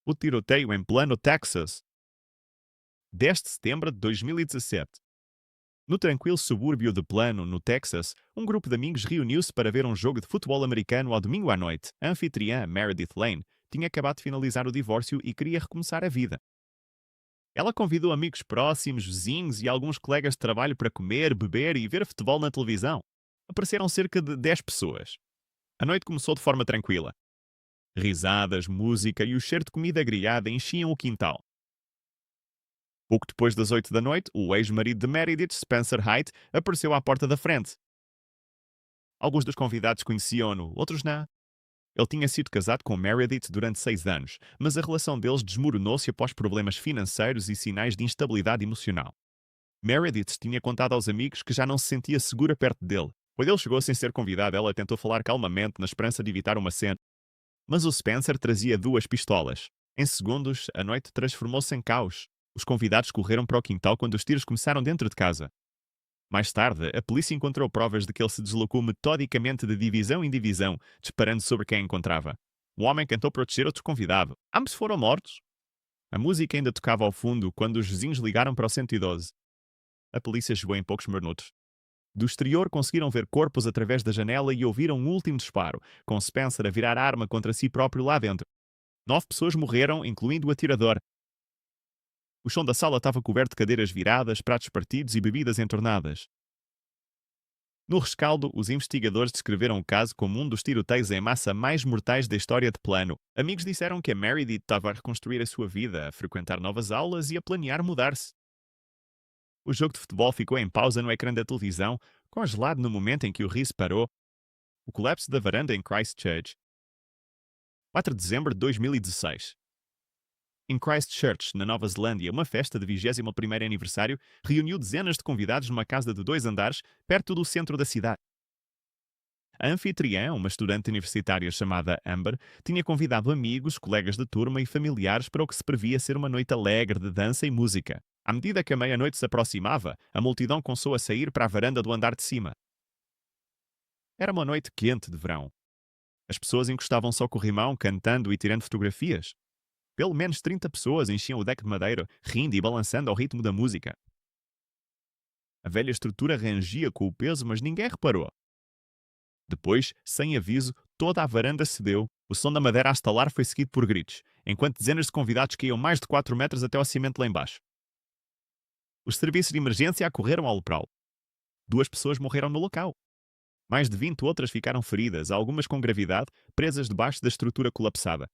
O tiroteio em Plano, Texas, 10 de setembro de 2017. No tranquilo subúrbio de Plano, no Texas, um grupo de amigos reuniu-se para ver um jogo de futebol americano ao domingo à noite. A anfitriã, Meredith Lane, tinha acabado de finalizar o divórcio e queria recomeçar a vida. Ela convidou amigos próximos, vizinhos e alguns colegas de trabalho para comer, beber e ver futebol na televisão. Apareceram cerca de 10 pessoas. A noite começou de forma tranquila. Risadas, música e o cheiro de comida grelhada enchiam o quintal. Pouco depois das 8 da noite, o ex-marido de Meredith, Spencer Haight, apareceu à porta da frente. Alguns dos convidados conheciam-no, outros não. Ele tinha sido casado com Meredith durante 6 anos, mas a relação deles desmoronou-se após problemas financeiros e sinais de instabilidade emocional. Meredith tinha contado aos amigos que já não se sentia segura perto dele. Quando ele chegou sem ser convidado, ela tentou falar calmamente na esperança de evitar uma cena. Mas o Spencer trazia 2 pistolas. Em segundos, a noite transformou-se em caos. Os convidados correram para o quintal quando os tiros começaram dentro de casa. Mais tarde, a polícia encontrou provas de que ele se deslocou metodicamente de divisão em divisão, disparando sobre quem encontrava. Um homem tentou proteger outro convidado. Ambos foram mortos. A música ainda tocava ao fundo quando os vizinhos ligaram para o 112. A polícia chegou em poucos minutos. Do exterior conseguiram ver corpos através da janela e ouviram um último disparo, com Spencer a virar a arma contra si próprio lá dentro. 9 pessoas morreram, incluindo o atirador. O chão da sala estava coberto de cadeiras viradas, pratos partidos e bebidas entornadas. No rescaldo, os investigadores descreveram o caso como um dos tiroteios em massa mais mortais da história de Plano. Amigos disseram que a Meredith estava a reconstruir a sua vida, a frequentar novas aulas e a planear mudar-se. O jogo de futebol ficou em pausa no ecrã da televisão, congelado no momento em que o riso parou. O colapso da varanda em Christchurch. 4 de dezembro de 2016. Em Christchurch, na Nova Zelândia, uma festa de 21º aniversário reuniu dezenas de convidados numa casa de 2 andares, perto do centro da cidade. A anfitriã, uma estudante universitária chamada Amber, tinha convidado amigos, colegas de turma e familiares para o que se previa ser uma noite alegre de dança e música. À medida que a meia-noite se aproximava, a multidão começou a sair para a varanda do andar de cima. Era uma noite quente de verão. As pessoas encostavam-se ao corrimão, cantando e tirando fotografias. Pelo menos 30 pessoas enchiam o deck de madeira, rindo e balançando ao ritmo da música. A velha estrutura rangia com o peso, mas ninguém reparou. Depois, sem aviso, toda a varanda cedeu. O som da madeira a estalar foi seguido por gritos, enquanto dezenas de convidados caíam mais de 4 metros até ao cimento lá embaixo. Os serviços de emergência acorreram ao local. 2 pessoas morreram no local. Mais de 20 outras ficaram feridas, algumas com gravidade, presas debaixo da estrutura colapsada.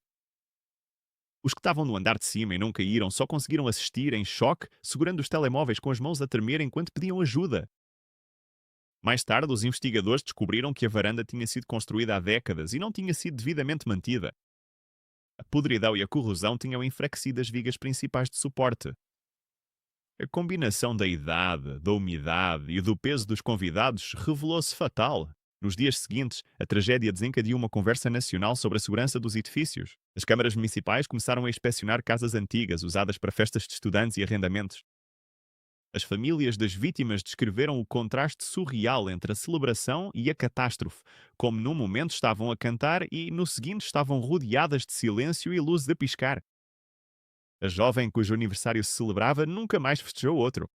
Os que estavam no andar de cima e não caíram só conseguiram assistir em choque, segurando os telemóveis com as mãos a tremer enquanto pediam ajuda. Mais tarde, os investigadores descobriram que a varanda tinha sido construída há décadas e não tinha sido devidamente mantida. A podridão e a corrosão tinham enfraquecido as vigas principais de suporte. A combinação da idade, da umidade e do peso dos convidados revelou-se fatal. Nos dias seguintes, a tragédia desencadeou uma conversa nacional sobre a segurança dos edifícios. As câmaras municipais começaram a inspecionar casas antigas usadas para festas de estudantes e arrendamentos. As famílias das vítimas descreveram o contraste surreal entre a celebração e a catástrofe, como num momento estavam a cantar e no seguinte estavam rodeadas de silêncio e luzes a piscar. A jovem cujo aniversário se celebrava nunca mais festejou outro.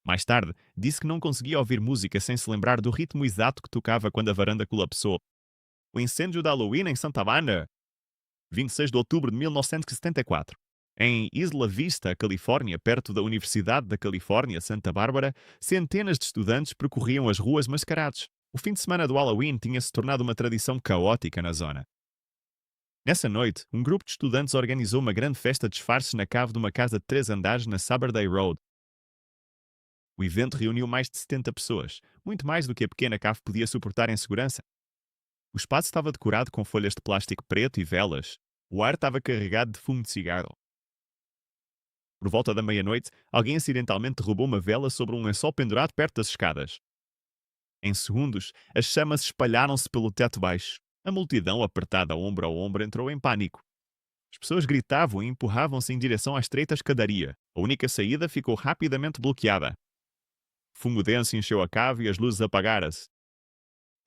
Mais tarde, disse que não conseguia ouvir música sem se lembrar do ritmo exato que tocava quando a varanda colapsou. O incêndio de Halloween em Santa Ana, 26 de outubro de 1974. Em Isla Vista, Califórnia, perto da Universidade da Califórnia, Santa Bárbara, centenas de estudantes percorriam as ruas mascarados. O fim de semana do Halloween tinha se tornado uma tradição caótica na zona. Nessa noite, um grupo de estudantes organizou uma grande festa de disfarces na cave de uma casa de 3 andares na Saturday Road. O evento reuniu mais de 70 pessoas, muito mais do que a pequena cave podia suportar em segurança. O espaço estava decorado com folhas de plástico preto e velas. O ar estava carregado de fumo de cigarro. Por volta da meia-noite, alguém acidentalmente derrubou uma vela sobre um lençol pendurado perto das escadas. Em segundos, as chamas espalharam-se pelo teto baixo. A multidão, apertada ombro a ombro, entrou em pânico. As pessoas gritavam e empurravam-se em direção à estreita escadaria. A única saída ficou rapidamente bloqueada. Fumo denso encheu a cave e as luzes apagaram-se.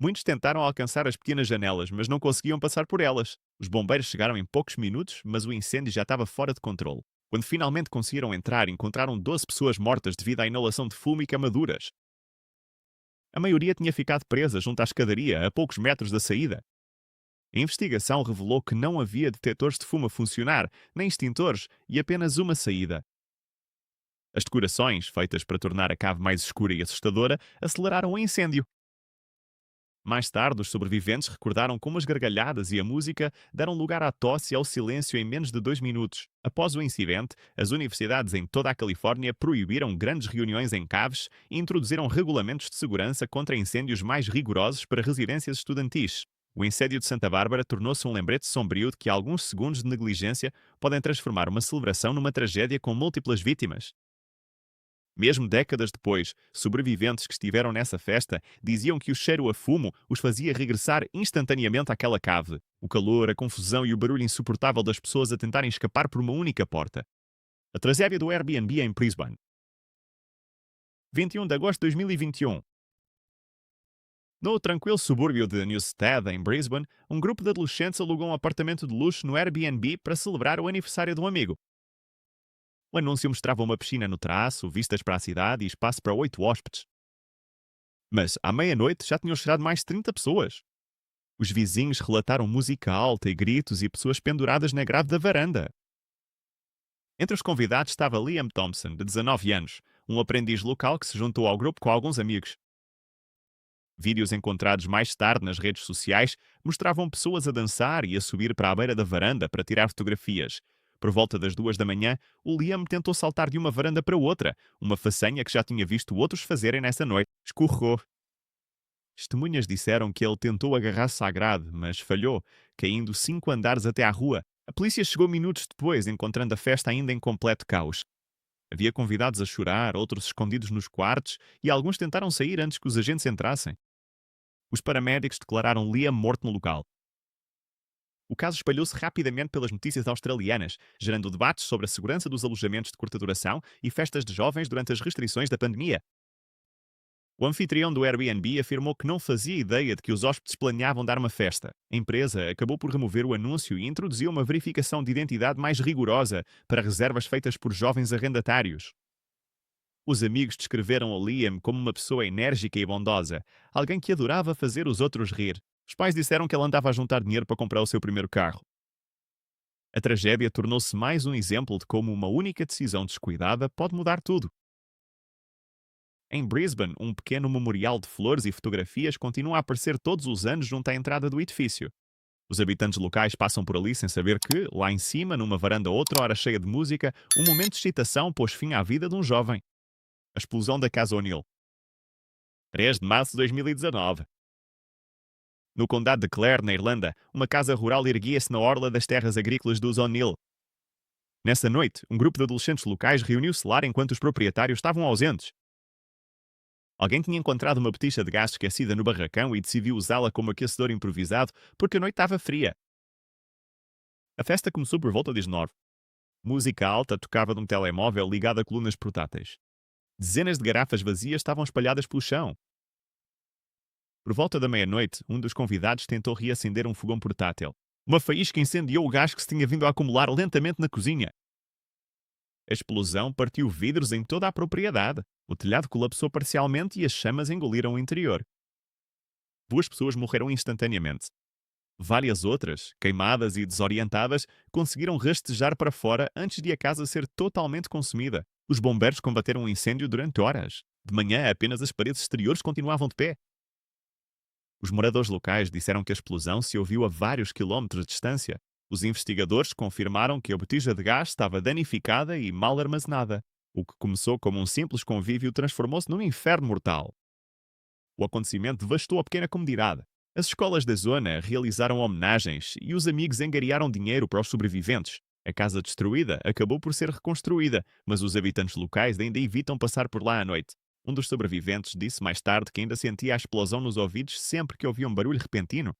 Muitos tentaram alcançar as pequenas janelas, mas não conseguiam passar por elas. Os bombeiros chegaram em poucos minutos, mas o incêndio já estava fora de controle. Quando finalmente conseguiram entrar, encontraram 12 pessoas mortas devido à inalação de fumo e queimaduras. A maioria tinha ficado presa junto à escadaria, a poucos metros da saída. A investigação revelou que não havia detectores de fumo a funcionar, nem extintores, e apenas uma saída. As decorações, feitas para tornar a cave mais escura e assustadora, aceleraram o incêndio. Mais tarde, os sobreviventes recordaram como as gargalhadas e a música deram lugar à tosse e ao silêncio em menos de 2 minutos. Após o incidente, as universidades em toda a Califórnia proibiram grandes reuniões em caves e introduziram regulamentos de segurança contra incêndios mais rigorosos para residências estudantis. O incêndio de Santa Bárbara tornou-se um lembrete sombrio de que alguns segundos de negligência podem transformar uma celebração numa tragédia com múltiplas vítimas. Mesmo décadas depois, sobreviventes que estiveram nessa festa diziam que o cheiro a fumo os fazia regressar instantaneamente àquela cave. O calor, a confusão e o barulho insuportável das pessoas a tentarem escapar por uma única porta. A tragédia do Airbnb em Brisbane. 21 de agosto de 2021. No tranquilo subúrbio de Newstead, em Brisbane, um grupo de adolescentes alugou um apartamento de luxo no Airbnb para celebrar o aniversário de um amigo. O anúncio mostrava uma piscina no terraço, vistas para a cidade e espaço para 8 hóspedes. Mas, à meia-noite, já tinham chegado mais de 30 pessoas. Os vizinhos relataram música alta e gritos e pessoas penduradas na grade da varanda. Entre os convidados estava Liam Thompson, de 19 anos, um aprendiz local que se juntou ao grupo com alguns amigos. Vídeos encontrados mais tarde nas redes sociais mostravam pessoas a dançar e a subir para a beira da varanda para tirar fotografias. Por volta das 2 da manhã, o Liam tentou saltar de uma varanda para outra, uma façanha que já tinha visto outros fazerem nessa noite. Escorregou. Testemunhas disseram que ele tentou agarrar-se à grade, mas falhou, caindo 5 andares até à rua. A polícia chegou minutos depois, encontrando a festa ainda em completo caos. Havia convidados a chorar, outros escondidos nos quartos, e alguns tentaram sair antes que os agentes entrassem. Os paramédicos declararam Liam morto no local. O caso espalhou-se rapidamente pelas notícias australianas, gerando debates sobre a segurança dos alojamentos de curta duração e festas de jovens durante as restrições da pandemia. O anfitrião do Airbnb afirmou que não fazia ideia de que os hóspedes planeavam dar uma festa. A empresa acabou por remover o anúncio e introduziu uma verificação de identidade mais rigorosa para reservas feitas por jovens arrendatários. Os amigos descreveram a Liam como uma pessoa enérgica e bondosa, alguém que adorava fazer os outros rir. Os pais disseram que ele andava a juntar dinheiro para comprar o seu primeiro carro. A tragédia tornou-se mais um exemplo de como uma única decisão descuidada pode mudar tudo. Em Brisbane, um pequeno memorial de flores e fotografias continua a aparecer todos os anos junto à entrada do edifício. Os habitantes locais passam por ali sem saber que, lá em cima, numa varanda outra hora cheia de música, um momento de excitação pôs fim à vida de um jovem. A explosão da Casa O'Neill. 3 de março de 2019. No condado de Clare, na Irlanda, uma casa rural erguia-se na orla das terras agrícolas dos O'Neill. Nessa noite, um grupo de adolescentes locais reuniu-se lá enquanto os proprietários estavam ausentes. Alguém tinha encontrado uma botija de gás esquecida no barracão e decidiu usá-la como aquecedor improvisado porque a noite estava fria. A festa começou por volta das 9. Música alta tocava de um telemóvel ligado a colunas portáteis. Dezenas de garrafas vazias estavam espalhadas pelo chão. Por volta da meia-noite, um dos convidados tentou reacender um fogão portátil. Uma faísca incendiou o gás que se tinha vindo a acumular lentamente na cozinha. A explosão partiu vidros em toda a propriedade. O telhado colapsou parcialmente e as chamas engoliram o interior. 2 pessoas morreram instantaneamente. Várias outras, queimadas e desorientadas, conseguiram rastejar para fora antes de a casa ser totalmente consumida. Os bombeiros combateram o incêndio durante horas. De manhã, apenas as paredes exteriores continuavam de pé. Os moradores locais disseram que a explosão se ouviu a vários quilómetros de distância. Os investigadores confirmaram que a botija de gás estava danificada e mal armazenada. O que começou como um simples convívio transformou-se num inferno mortal. O acontecimento devastou a pequena comunidade. As escolas da zona realizaram homenagens e os amigos angariaram dinheiro para os sobreviventes. A casa destruída acabou por ser reconstruída, mas os habitantes locais ainda evitam passar por lá à noite. Um dos sobreviventes disse mais tarde que ainda sentia a explosão nos ouvidos sempre que ouvia um barulho repentino.